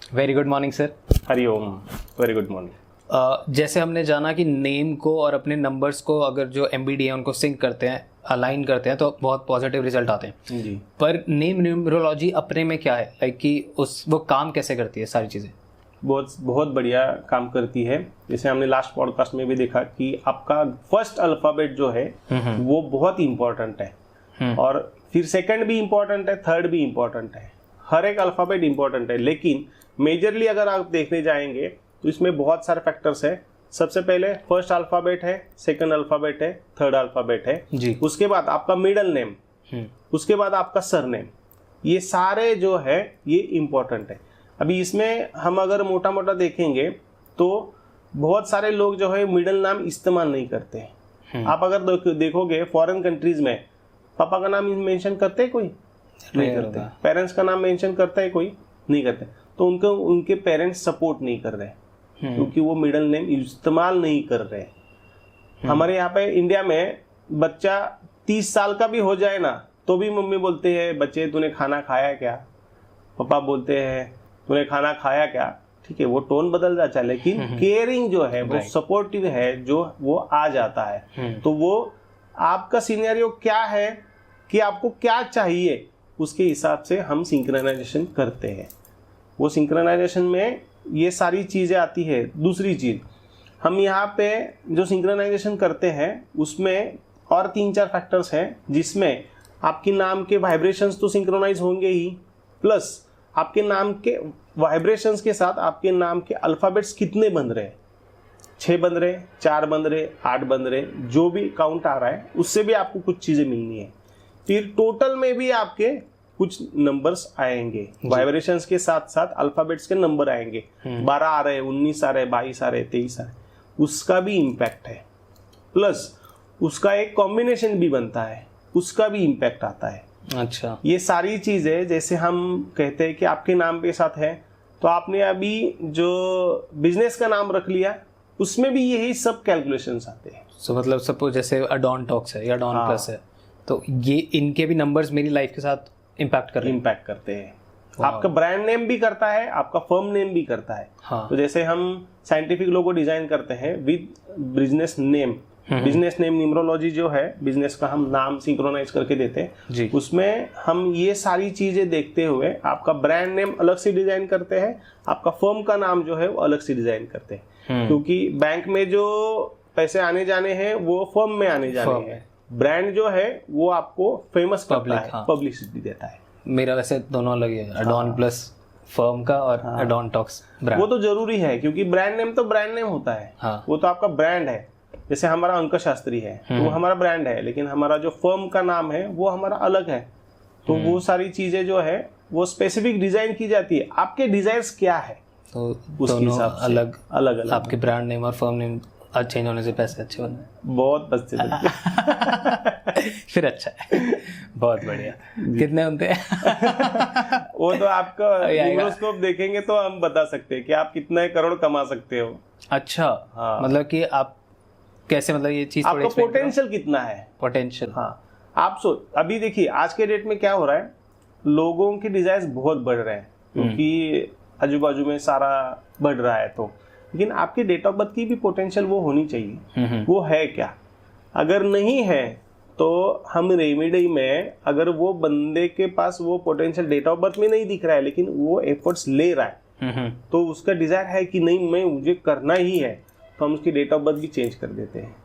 Very good morning sir. Hariom. Very good morning. जैसे हमने जाना कि नेम को और अपने नंबर्स को अगर जो MBD है उनको सिंक करते हैं, अलाइन करते हैं तो बहुत पॉजिटिव रिजल्ट आते हैं जी। पर नेम न्यूमरोलॉजी अपने में क्या है, लाइक कि वो काम कैसे करती है सारी चीज़ें? बहुत बहुत बढ़िया काम करती है। जैसे हमने लास्ट पॉडकास्ट में भी देखा कि आपका फर्स्ट अल्फाबेट जो है वो बहुत इंपॉर्टेंट है और फिर सेकंड भी इंपॉर्टेंट है, थर्ड भी इंपॉर्टेंट है। हर एक अल्फाबेट इंपॉर्टेंट है, लेकिन मेजरली अगर आप देखने जाएंगे तो इसमें बहुत सारे फैक्टर्स है। सबसे पहले फर्स्ट अल्फाबेट है, सेकंड अल्फाबेट है, थर्ड अल्फाबेट है जी। उसके बाद आपका मिडल नेम, उसके बाद आपका सरनेम, ये सारे जो है ये इंपॉर्टेंट है। अभी इसमें हम अगर मोटा मोटा देखेंगे तो बहुत सारे लोग जो है मिडिल नाम इस्तेमाल नहीं करते हैं। आप अगर देखोगे फॉरेन कंट्रीज में पापा का नाम मेंशन करते हैं कोई? नहीं करते। पेरेंट्स का नाम मेंशन करता है कोई? नहीं करते। तो उनके पेरेंट्स सपोर्ट नहीं कर रहे क्योंकि वो मिडिल नेम इस्तेमाल नहीं कर रहे। हमारे यहाँ पे इंडिया में बच्चा 30 साल का भी हो जाए ना तो भी मम्मी बोलते हैं बच्चे तूने खाना खाया क्या, पापा बोलते हैं तूने खाना खाया क्या। ठीक है, वो टोन बदल जाता है लेकिन केयरिंग जो है वो सपोर्टिव है जो वो आ जाता है। तो वो आपका सिनेरियो क्या है कि आपको क्या चाहिए उसके हिसाब से हम सिंक्रोनाइजेशन करते हैं। वो सिंक्रोनाइजेशन में ये सारी चीज़ें आती है। दूसरी चीज़ हम यहाँ पे जो सिंक्रोनाइजेशन करते हैं उसमें और 3-4 फैक्टर्स हैं जिसमें आपके नाम के वाइब्रेशंस तो सिंक्रोनाइज होंगे ही, प्लस आपके नाम के वाइब्रेशंस के साथ आपके नाम के अल्फ़ाबेट्स कितने बन रहे हैं, 6 बन रहे, 4 बन रहे, 8 बन रहे, जो भी काउंट आ रहा है उससे भी आपको कुछ चीज़ें मिलनी है। फिर टोटल में भी आपके कुछ नंबर्स आएंगे, वाइब्रेशंस के साथ साथ अल्फाबेट्स के नंबर आएंगे। 12 आ रहे, 19 आ रहे, 22 आ रहे, 23 आ रहे, उसका भी इम्पैक्ट है। प्लस उसका एक कॉम्बिनेशन भी बनता है, उसका भी इम्पैक्ट आता है। अच्छा, ये सारी चीज़ें जैसे हम कहते हैं कि आपके नाम के साथ है तो आपने अभी जो बिजनेस का नाम रख लिया उसमें भी यही सब कैलकुलेशंस आते हैं। मतलब सपोज जैसे अडॉन टॉक्स है या डॉन प्लस है तो ये इनके भी नंबर्स मेरी लाइफ के साथ इम्पैक्ट करते हैं। आपका ब्रांड नेम भी करता है, आपका फर्म नेम भी करता है। तो जैसे हम साइंटिफिक लोगो डिजाइन करते हैं with business name, business name numerology जो है बिजनेस का हम नाम सिंक्रोनाइज करके देते हैं, उसमें हम ये सारी चीजें देखते हुए आपका ब्रांड नेम अलग से डिजाइन करते हैं, आपका फर्म का नाम जो है वो अलग से डिजाइन करते हैं। क्योंकि बैंक में जो पैसे आने जाने हैं वो फर्म में आने जाने हैं, ब्रांड जो है वो आपको फेमस करता है, पब्लिसिटी देता है। मेरा वैसे दोनों अलग है, अडॉन प्लस फर्म का और अडॉन टॉक्स ब्रांड। वो तो जरूरी है क्योंकि ब्रांड नेम तो ब्रांड नेम होता है। वो तो आपका ब्रांड है। जैसे हमारा अंक शास्त्री है तो वो हमारा ब्रांड है, लेकिन हमारा जो फर्म का नाम है वो हमारा अलग है। तो वो सारी चीजें जो है वो स्पेसिफिक डिजाइन की जाती है। आपके डिजायर्स क्या है तो उसके हिसाब से अलग अलग आपके ब्रांड नेम और फर्म नेम चेंज होने से पैसे अच्छे बन रहे, बहुत बचते फिर अच्छा है, बहुत बढ़िया। कितने होते हैं? वो तो आपका न्यूमरोस्कोप देखेंगे तो हम बता सकते हैं कि आप कितने करोड़ कमा सकते हो। अच्छा, मतलब कि आप कैसे, मतलब ये चीज आपका पोटेंशियल कितना है, पोटेंशियल। आप अभी देखिए आज के डेट में क्या हो रहा है, लोगों की डिजायर्स बहुत बढ़ रहे हैं क्योंकि आजू बाजू में सारा बढ़ रहा है। तो लेकिन आपकी डेट ऑफ बर्थ की भी पोटेंशियल वो होनी चाहिए। वो है क्या? अगर नहीं है तो हम रेमेडी में अगर वो बंदे के पास वो पोटेंशियल डेट ऑफ बर्थ में नहीं दिख रहा है लेकिन वो एफर्ट्स ले रहा है तो उसका डिजायर है कि नहीं मैं मुझे करना ही है, तो हम उसकी डेट ऑफ बर्थ भी चेंज कर देते हैं।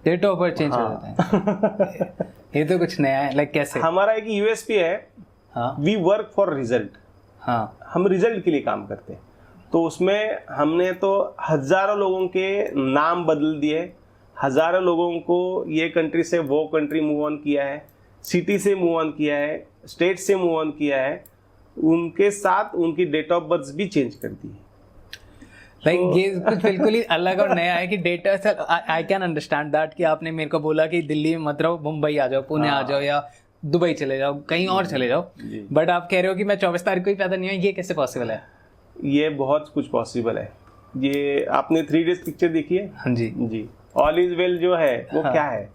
डेट ऑफ बर्थ चेंज कर देते हैं? ये तो कुछ नया है। लाइक कैसे? हमारा एक यूएसपी है, वी वर्क फॉर रिजल्ट। हम रिजल्ट के लिए काम करते हैं। तो उसमें हमने तो हजारों लोगों के नाम बदल दिए, हजारों लोगों को ये कंट्री से वो कंट्री मूव ऑन किया है, सिटी से मूव ऑन किया है, स्टेट से मूव ऑन किया है, उनके साथ उनकी डेट ऑफ बर्थ भी चेंज कर दी है। लाइक ये कुछ बिल्कुल ही अलग और नया है कि data. I can understand that कि आपने मेरे को बोला कि दिल्ली मत रहो, मुंबई आ जाओ, पुणे आ जाओ या दुबई चले जाओ, कहीं और चले जाओ, बट आप कह रहे हो कि मैं 24 तारीख को ही पैदा नहीं हुआ, ये कैसे पॉसिबल है? ये बहुत कुछ पॉसिबल है। ये आपने 3 डेज पिक्चर देखी है? हाँ जी जी। ऑल इज वेल जो है वो क्या है?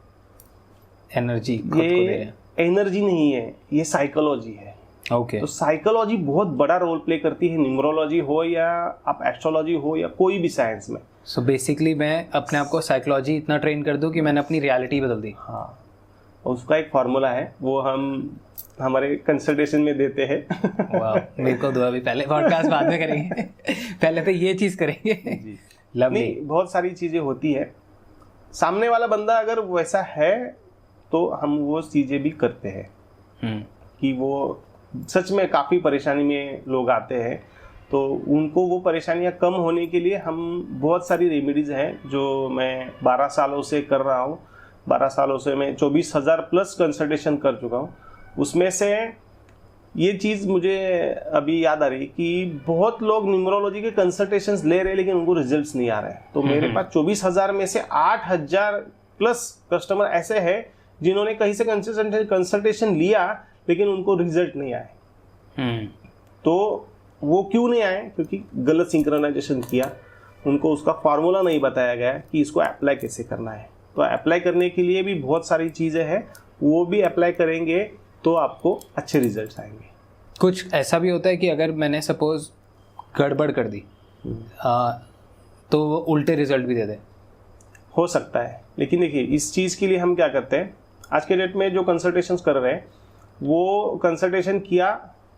एनर्जी। ये एनर्जी नहीं है, ये साइकोलॉजी है। ओके। तो साइकोलॉजी बहुत बड़ा रोल प्ले करती है, न्यूमरोलॉजी हो या आप एस्ट्रोलॉजी हो या कोई भी साइंस में। सो बेसिकली मैं अपने आप को साइकोलॉजी इतना ट्रेन कर दूं कि मैंने अपनी रियलिटी बदल दी। हाँ, उसका एक फॉर्मूला है, वो हम हमारे कंसल्टेशन में देते हैं। वाह, मेरे को दुआ भी, पहले पॉडकास्ट बाद में करेंगे, पहले तो ये चीज करेंगे जी। नहीं, बहुत सारी चीजें होती है, सामने वाला बंदा अगर वैसा है तो हम वो चीजें भी करते हैं कि वो सच में काफी परेशानी में लोग आते हैं, तो उनको वो परेशानियां कम होने के लिए हम बहुत सारी रेमेडीज हैं जो मैं 12 सालों से कर रहा हूँ। 12 सालों से मैं 24,000 प्लस कंसल्टेशन कर चुका हूँ। उसमें से ये चीज़ मुझे अभी याद आ रही कि बहुत लोग न्यूमरोलॉजी के कंसल्टेशंस ले रहे हैं लेकिन उनको रिजल्ट्स नहीं आ रहे हैं। तो मेरे पास 24,000 में से 8,000 प्लस कस्टमर ऐसे हैं जिन्होंने कहीं से कंसल्टेशन लिया लेकिन उनको रिजल्ट नहीं आए। तो वो क्यों नहीं आए? क्योंकि गलत सिंक्रोनाइजेशन किया, उनको उसका फार्मूला नहीं बताया गया कि इसको अप्लाई कैसे करना है। तो अप्लाई करने के लिए भी बहुत सारी चीज़ें हैं, वो भी अप्लाई करेंगे तो आपको अच्छे रिजल्ट्स आएंगे। कुछ ऐसा भी होता है कि अगर मैंने सपोज गड़बड़ कर दी तो वो उल्टे रिजल्ट भी दे दे? हो सकता है, लेकिन देखिए इस चीज़ के लिए हम क्या करते हैं, आज के डेट में जो कंसल्टेशंस कर रहे हैं वो कंसल्टेशन किया,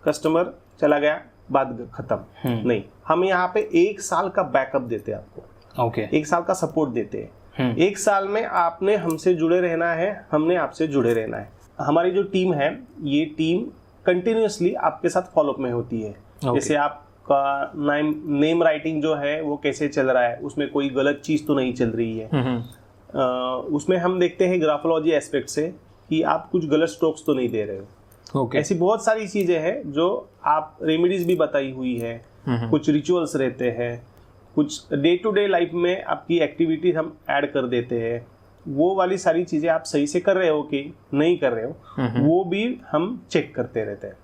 कस्टमर चला गया, बात खत्म नहीं। हम यहाँ पे 1 साल का बैकअप देते हैं आपको। ओके। 1 साल का सपोर्ट देते हैं। 1 साल में आपने हमसे जुड़े रहना है, हमने आपसे जुड़े रहना है। हमारी जो टीम है, ये टीम कंटिन्यूसली आपके साथ फॉलोअप में होती है। जैसे आपका नेम राइटिंग जो है वो कैसे चल रहा है, उसमें कोई गलत चीज़ तो नहीं चल रही है। उसमें हम देखते हैं ग्राफोलॉजी एस्पेक्ट से कि आप कुछ गलत स्ट्रोक्स तो नहीं दे रहे हो। ऐसी बहुत सारी चीज़ें हैं जो आप रेमेडीज भी बताई हुई है, कुछ रिचुअल्स रहते हैं, कुछ डे टू डे लाइफ में आपकी एक्टिविटीज हम ऐड कर देते हैं। वो वाली सारी चीज़ें आप सही से कर रहे हो कि नहीं कर रहे हो, वो भी हम चेक करते रहते हैं।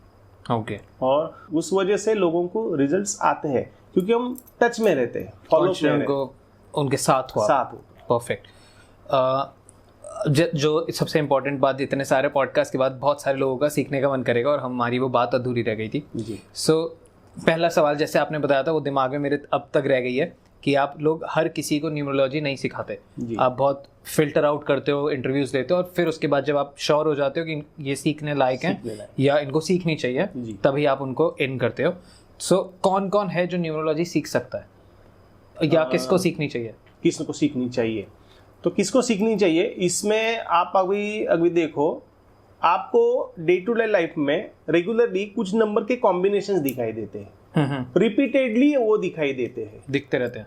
ओके। और उस वजह से लोगों को रिजल्ट्स आते हैं क्योंकि हम टच में रहते हैं, फॉलो में रहते हैं, उनके साथ हो। परफेक्ट। जो सबसे इम्पोर्टेंट बात, इतने सारे पॉडकास्ट के बाद बहुत सारे लोगों का सीखने का मन करेगा और हमारी वो बात अधूरी रह गई थी जी। पहला सवाल जैसे आपने बताया था वो दिमाग में मेरे अब तक रह गई है कि आप लोग हर किसी को न्यूमरोलॉजी नहीं सिखाते। आप बहुत फिल्टर आउट करते हो, इंटरव्यूज लेते हो और फिर उसके बाद जब आप श्योर हो जाते हो कि ये सीखने लायक हैं या इनको सीखनी चाहिए, तभी आप उनको इन करते हो। सो कौन कौन है जो न्यूमरोलॉजी सीख सकता है या किसको सीखनी चाहिए? किसको सीखनी चाहिए? तो किसको सीखनी चाहिए, इसमें आप अभी देखो, आपको डे टू डे लाइफ में रेगुलरली कुछ नंबर के कॉम्बिनेशंस दिखाई देते हैं, रिपीटेडली वो दिखाई देते हैं, दिखते रहते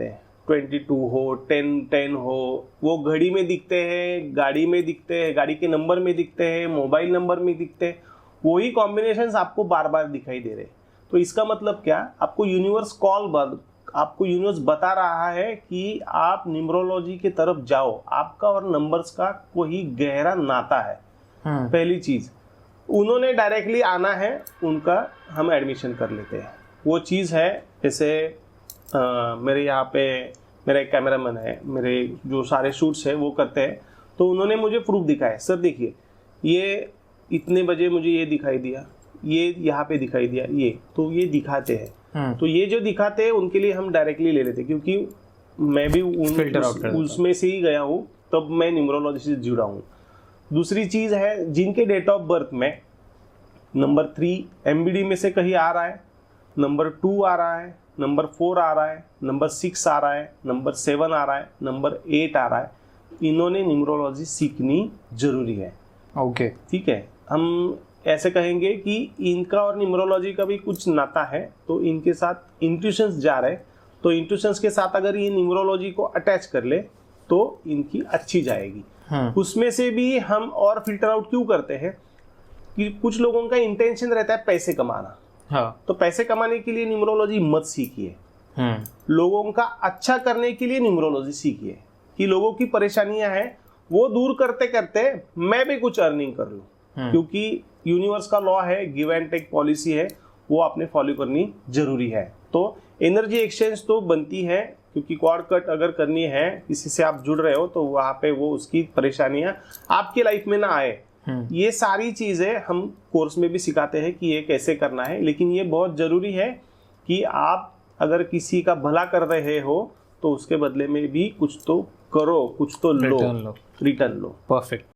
हैं। 22 हो, 10 हो, वो घड़ी में दिखते हैं, गाड़ी में दिखते हैं, गाड़ी के नंबर में दिखते हैं, मोबाइल नंबर में दिखते हैं, वही कॉम्बिनेशंस आपको बार बार दिखाई दे रहे हैं। तो इसका मतलब क्या? आपको यूनिवर्स बता रहा है कि आप न्यूमरोलॉजी की तरफ जाओ, आपका और नंबर्स का कोई गहरा नाता है। पहली चीज, उन्होंने डायरेक्टली आना है, उनका हम एडमिशन कर लेते हैं। वो चीज़ है जैसे मेरे यहाँ पे मेरा एक कैमरामैन है, मेरे जो सारे शूट्स है वो करते हैं, तो उन्होंने मुझे प्रूफ दिखाया, सर देखिए ये इतने बजे मुझे ये दिखाई दिया, ये यहाँ पे दिखाई दिया, ये तो ये दिखाते हैं। तो ये जो दिखाते हैं उनके लिए हम डायरेक्टली ले लेते हैं, क्योंकि मैं भी उसमें से ही गया हूँ, तब मैं न्यूमरोलॉजी से जुड़ा हूँ। दूसरी चीज़ है, जिनके डेट ऑफ बर्थ में नंबर 3 MBD में से कहीं आ रहा है, नंबर 2 आ रहा है, नंबर 4 आ रहा है, नंबर 6 आ रहा है, नंबर 7 आ रहा है, नंबर 8 आ रहा है, इन्होंने न्यूमरोलॉजी सीखनी जरूरी है। ओके, ठीक है। हम ऐसे कहेंगे कि इनका और न्यूमरोलॉजी का भी कुछ नाता है, तो इनके साथ इंट्यूशंस जा रहे, तो इंट्यूशंस के साथ अगर ये न्यूमरोलॉजी को अटैच कर ले तो इनकी अच्छी जाएगी। उसमें से भी हम और फिल्टर आउट क्यों करते हैं कि कुछ लोगों का इंटेंशन रहता है पैसे कमाना। तो पैसे कमाने के लिए न्यूमरोलॉजी मत सीखिए, लोगों का अच्छा करने के लिए न्यूमरोलॉजी सीखिए, कि लोगों की परेशानियां हैं वो दूर करते करते मैं भी कुछ अर्निंग कर लूं, क्योंकि यूनिवर्स का लॉ है, गिव एंड टेक पॉलिसी है, वो आपने फॉलो करनी जरूरी है। तो एनर्जी एक्सचेंज तो बनती है, क्योंकि कॉर्ड कट अगर करनी है, किसी से आप जुड़ रहे हो तो वहाँ पे वो उसकी परेशानियां आपके लाइफ में ना आए, ये सारी चीजें हम कोर्स में भी सिखाते हैं कि ये कैसे करना है, लेकिन ये बहुत जरूरी है कि आप अगर किसी का भला कर रहे हो तो उसके बदले में भी कुछ तो करो, कुछ तो लो, रिटर्न लो। परफेक्ट।